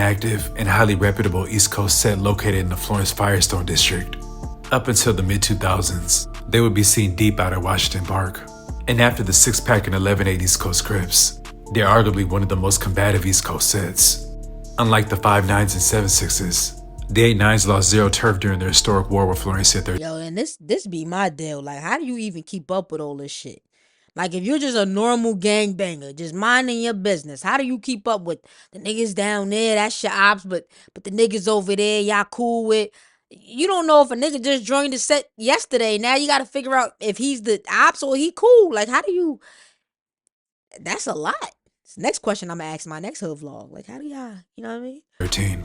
Active and highly reputable East Coast set located in the Florence Firestone district. Up until the mid-2000s, they would be seen deep out at Washington Park. And after the 6-pack and 11-8 East Coast Crips, they're arguably one of the most combative East Coast sets. Unlike the 5-9s and 7-6s, the 8-9s lost zero turf during their historic war with Florencia. Yo, and this be my deal. Like, how do you even keep up with all this shit? Like, if you're just a normal gangbanger, just minding your business, how do you keep up with the niggas down there? That's your ops, but the niggas over there, y'all cool with. You don't know if a nigga just joined the set yesterday. Now you got to figure out if he's the ops or he cool. Like, how do you? That's a lot. Next question I'm gonna ask my next hood vlog. Like, how do y'all? You know what I mean? 13,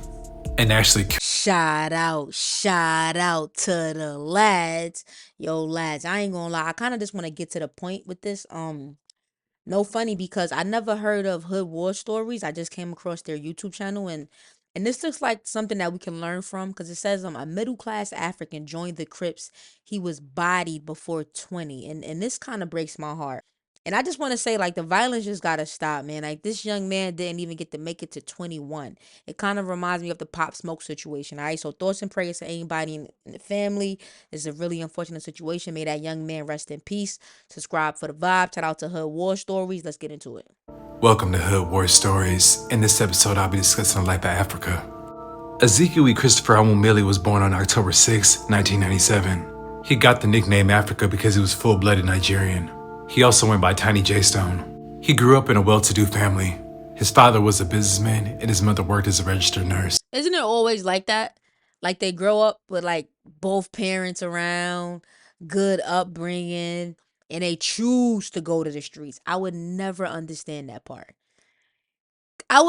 and actually. Shout out to the lads. Yo, lads, I ain't gonna lie. I kind of just want to get to the point with this. No funny, because I never heard of Hood War Stories. I just came across their YouTube channel, and this looks like something that we can learn from, because it says a middle-class African joined the Crips. He was bodied before 20, and this kind of breaks my heart. And I just want to say, like, the violence just got to stop, man. Like, this young man didn't even get to make it to 21. It kind of reminds me of the Pop Smoke situation, all right? So thoughts and prayers to anybody in the family. It's a really unfortunate situation. May that young man rest in peace. Subscribe for the vibe. Shout out to Hood War Stories. Let's get into it. Welcome to Hood War Stories. In this episode, I'll be discussing the life of Africa. Ezekiel E. Christopher Awumili was born on October 6, 1997. He got the nickname Africa because he was full-blooded Nigerian. He also went by Tiny J Stone. He grew up in a well-to-do family. His father was a businessman and his mother worked as a registered nurse. Isn't it always like that? Like, they grow up with, like, both parents around, good upbringing, and they choose to go to the streets. I would never understand that part. I'm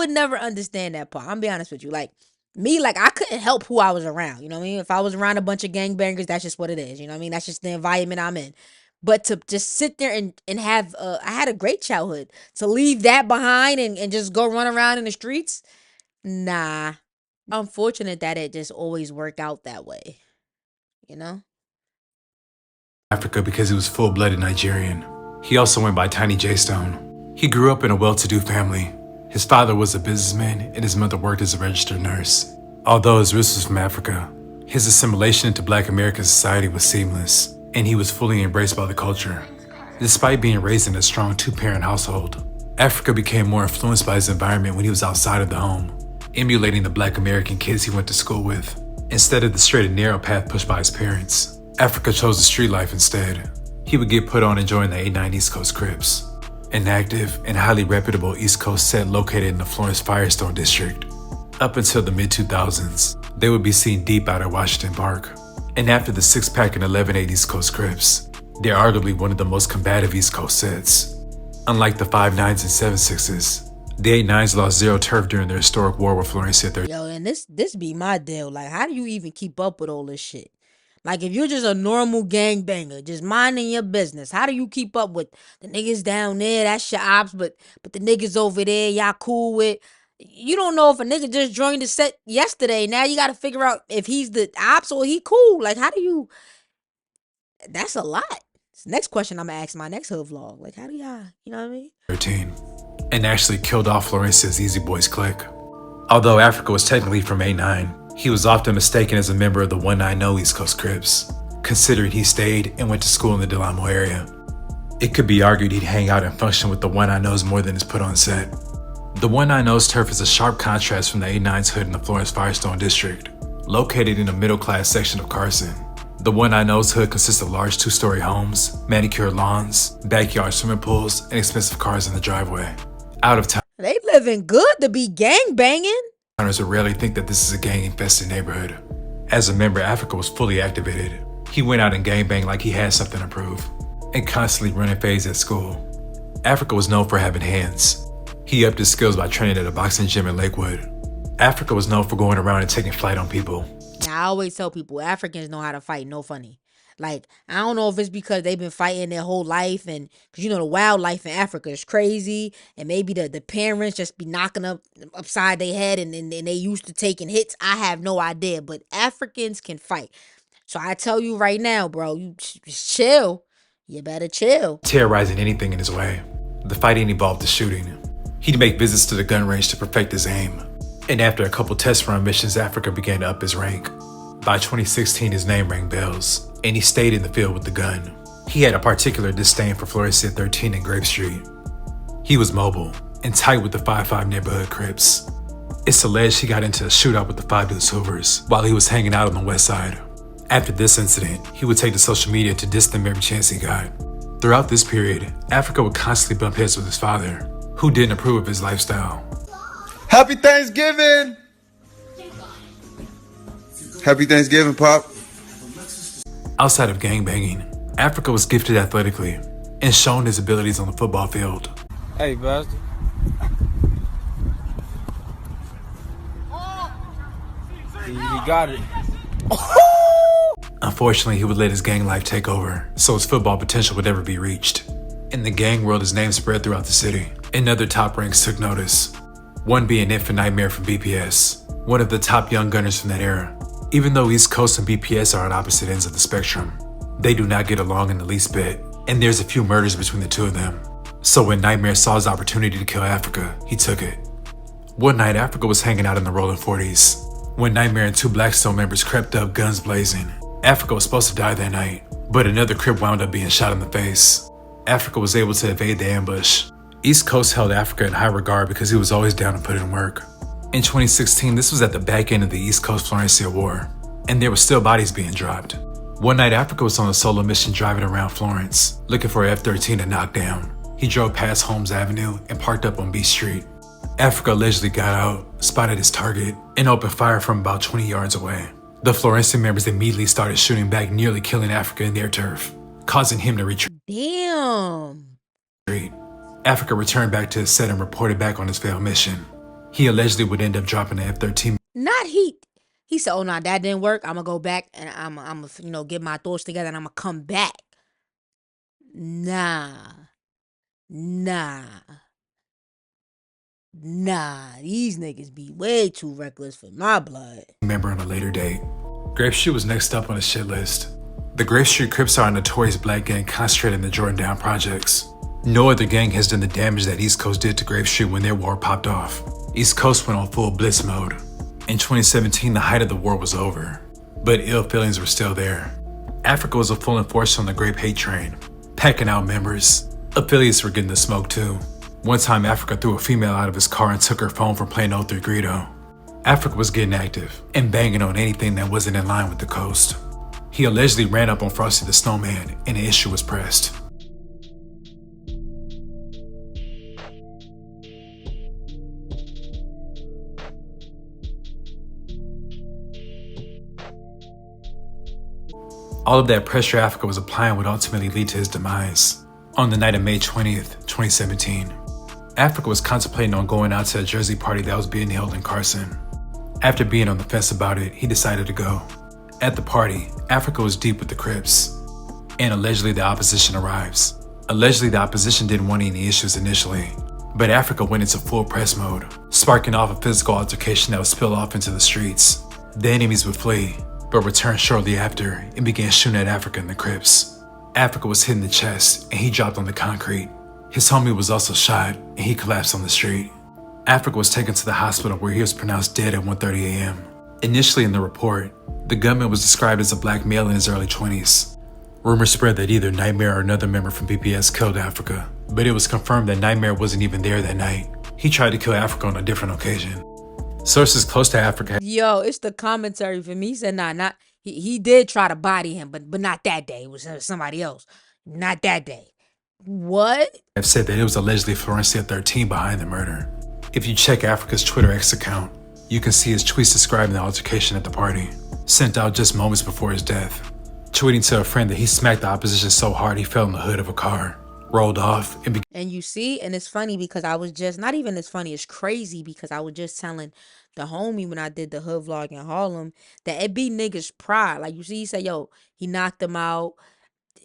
be honest with you. Like, me, like, I couldn't help who I was around. You know what I mean? If I was around a bunch of gangbangers, that's just what it is. You know what I mean? That's just the environment I'm in. But to just sit there and have, I had a great childhood. To leave that behind and just go run around in the streets? Nah. Unfortunate that it just always worked out that way. You know? Africa because he was full-blooded Nigerian. He also went by Tiny J Stone. He grew up in a well-to-do family. His father was a businessman and his mother worked as a registered nurse. Although his roots was from Africa, his assimilation into Black American society was seamless, and he was fully embraced by the culture. Despite being raised in a strong 2-parent household, Africa became more influenced by his environment when he was outside of the home, emulating the Black American kids he went to school with. Instead of the straight and narrow path pushed by his parents, Africa chose the street life instead. He would get put on and join the 8-9 East Coast Crips, an active and highly reputable East Coast set located in the Florence Firestone district. Up until the mid-2000s, they would be seen deep out at Washington Park. And after the 6-pack and 11-8 East Coast Crips, they're arguably one of the most combative East Coast sets. Unlike the 5-9s and 7-6s, the 8-9s lost zero turf during their historic war with Florencia. Yo, and this be my deal. Like, how do you even keep up with all this shit? Like, if you're just a normal gangbanger, just minding your business, how do you keep up with the niggas down there? That's your ops, but the niggas over there, y'all cool with. You don't know if a nigga just joined the set yesterday. Now you got to figure out if he's the ops or he cool. Like, how do you? That's a lot. Next question I'm gonna ask my next hood vlog. Like, how do y'all? You know what I mean? 13, and actually killed off Florencia's Easy Boys clique. Although Africa was technically from 8-9, he was often mistaken as a member of the 190 East Coast Crips, considering he stayed and went to school in the Delamo area. It could be argued he'd hang out and function with the 190s more than is put on set. The 190's turf is a sharp contrast from the 8-9's hood in the Florence Firestone district, located in the middle-class section of Carson. The 190's hood consists of large 2-story homes, manicured lawns, backyard swimming pools, and expensive cars in the driveway. Out of town, they living good to be gang banging. Would rarely think that this is a gang-infested neighborhood. As a member, Africa was fully activated. He went out and gangbanged like he had something to prove, and constantly running phase at school. Africa was known for having hands. He upped his skills by training at a boxing gym in Lakewood. Africa was known for going around and taking flight on people. Now, I always tell people, Africans know how to fight, no funny. Like, I don't know if it's because they've been fighting their whole life, and because, you know, the wildlife in Africa is crazy, and maybe the parents just be knocking upside their head, and they used to taking hits. I have no idea, but Africans can fight. So I tell you right now, bro, you just chill. You better chill. Terrorizing anything in his way. The fighting involved the shooting. He'd make visits to the gun range to perfect his aim. And after a couple test run missions, Africa began to up his rank. By 2016, his name rang bells, and he stayed in the field with the gun. He had a particular disdain for Florescia 13 and Grape Street. He was mobile and tight with the 5-5 neighborhood Crips. It's alleged he got into a shootout with the 5 Deuce Hoovers while he was hanging out on the west side. After this incident, he would take to social media to diss them every chance he got. Throughout this period, Africa would constantly bump heads with his father, who didn't approve of his lifestyle. Happy Thanksgiving! Happy Thanksgiving, Pop. Outside of gangbanging, Africa was gifted athletically and shown his abilities on the football field. Hey, bastard. He got it. Unfortunately, he would let his gang life take over, so his football potential would never be reached. In the gang world, his name spread throughout the city, and other top ranks took notice. One being Infant Nightmare from BPS, one of the top young gunners from that era. Even though East Coast and BPS are on opposite ends of the spectrum, they do not get along in the least bit, and there's a few murders between the two of them. So when Nightmare saw his opportunity to kill Africa, he took it. One night, Africa was hanging out in the rolling 40s, when Nightmare and 2 Blackstone members crept up, guns blazing. Africa was supposed to die that night, but another Crip wound up being shot in the face. Africa was able to evade the ambush. East Coast held Africa in high regard because he was always down to put in work. In 2016, this was at the back end of the East Coast Florencia War, and there were still bodies being dropped. One night, Africa was on a solo mission driving around Florence, looking for an F-13 to knock down. He drove past Holmes Avenue and parked up on B Street. Africa allegedly got out, spotted his target, and opened fire from about 20 yards away. The Florencia members immediately started shooting back, nearly killing Africa in their turf, causing him to retreat. Damn. Africa returned back to his set and reported back on his failed mission. He allegedly would end up dropping the F-13. Not he. He said, "Oh, nah, that didn't work. I'm gonna go back and I'm get my thoughts together and I'm gonna come back." Nah. These niggas be way too reckless for my blood. Member on a later date. Grape Street was next up on the shit list. The Grape Street Crips are a notorious black gang concentrated in the Jordan Down projects. No other gang has done the damage that East Coast did to Grape Street when their war popped off. East Coast went on full blitz mode. In 2017, the height of the war was over, but ill feelings were still there. Africa was a full enforcer on the Grape hate train, packing out members. Affiliates were getting the smoke too. One time, Africa threw a female out of his car and took her phone from playing 03 Greedo. Africa was getting active and banging on anything that wasn't in line with the coast. He allegedly ran up on Frosty the Snowman, and the issue was pressed. All of that pressure Africa was applying would ultimately lead to his demise. On the night of May 20th, 2017, Africa was contemplating on going out to a Jersey party that was being held in Carson. After being on the fence about it, he decided to go. At the party, Africa was deep with the Crips, and allegedly the opposition arrives. Allegedly the opposition didn't want any issues initially, but Africa went into full press mode, sparking off a physical altercation that would spill off into the streets. The enemies would flee, but returned shortly after and began shooting at Africa and the Crips. Africa was hit in the chest and he dropped on the concrete. His homie was also shot and he collapsed on the street. Africa was taken to the hospital where he was pronounced dead at 1:30 a.m. Initially in the report, the gunman was described as a black male in his early 20s. Rumors spread that either Nightmare or another member from BPS killed Africa, but it was confirmed that Nightmare wasn't even there that night. He tried to kill Africa on a different occasion. Sources close to Africa. Yo, it's the commentary for me. He said, he did try to body him, but not that day. It was somebody else. Not that day. What? Have said that it was allegedly Florencia 13 behind the murder. If you check Africa's Twitter X account, you can see his tweets describing the altercation at the party, sent out just moments before his death, tweeting to a friend that he smacked the opposition so hard he fell in the hood of a car, rolled off, and you see, and it's funny because I was just, not even as funny, it's crazy because I was just telling the homie when I did the hood vlog in Harlem that it be niggas' pride. Like, you see, he said, yo, he knocked them out.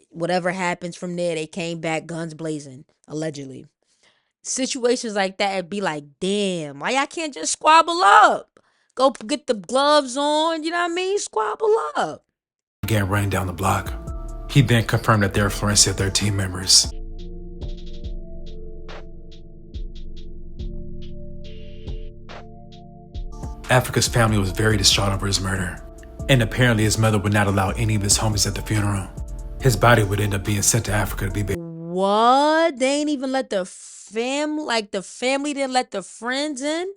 Whatever happens from there, they came back guns blazing, allegedly. Situations like that, it'd be like, damn, why y'all can't just squabble up? Go get the gloves on, you know what I mean? Squabble up. Began running down the block. He then confirmed that they were Florencia 13 members. Africa's family was very distraught over his murder, and apparently his mother would not allow any of his homies at the funeral. His body would end up being sent to Africa to be buried. What? They ain't even let the family didn't let the friends in?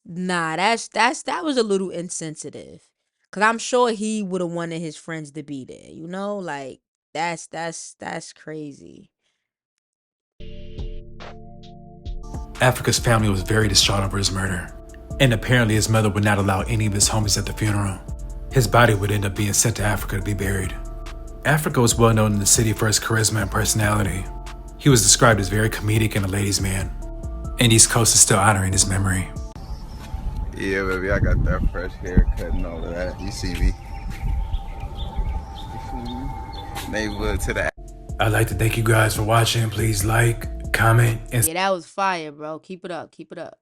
Nah, that was a little insensitive. Cause I'm sure he would have wanted his friends to be there, you know? Like that's crazy. Africa's family was very distraught over his murder, and apparently his mother would not allow any of his homies at the funeral. His body would end up being sent to Africa to be buried. Africa was well known in the city for his charisma and personality. He was described as very comedic and a ladies' man, and East Coast is still honoring his memory. Yeah, baby, I got that fresh haircut and all of that. You see me? Neighborhood to the. I'd like to thank you guys for watching. Please like, comment, and Yeah, that was fire, bro. Keep it up. Keep it up.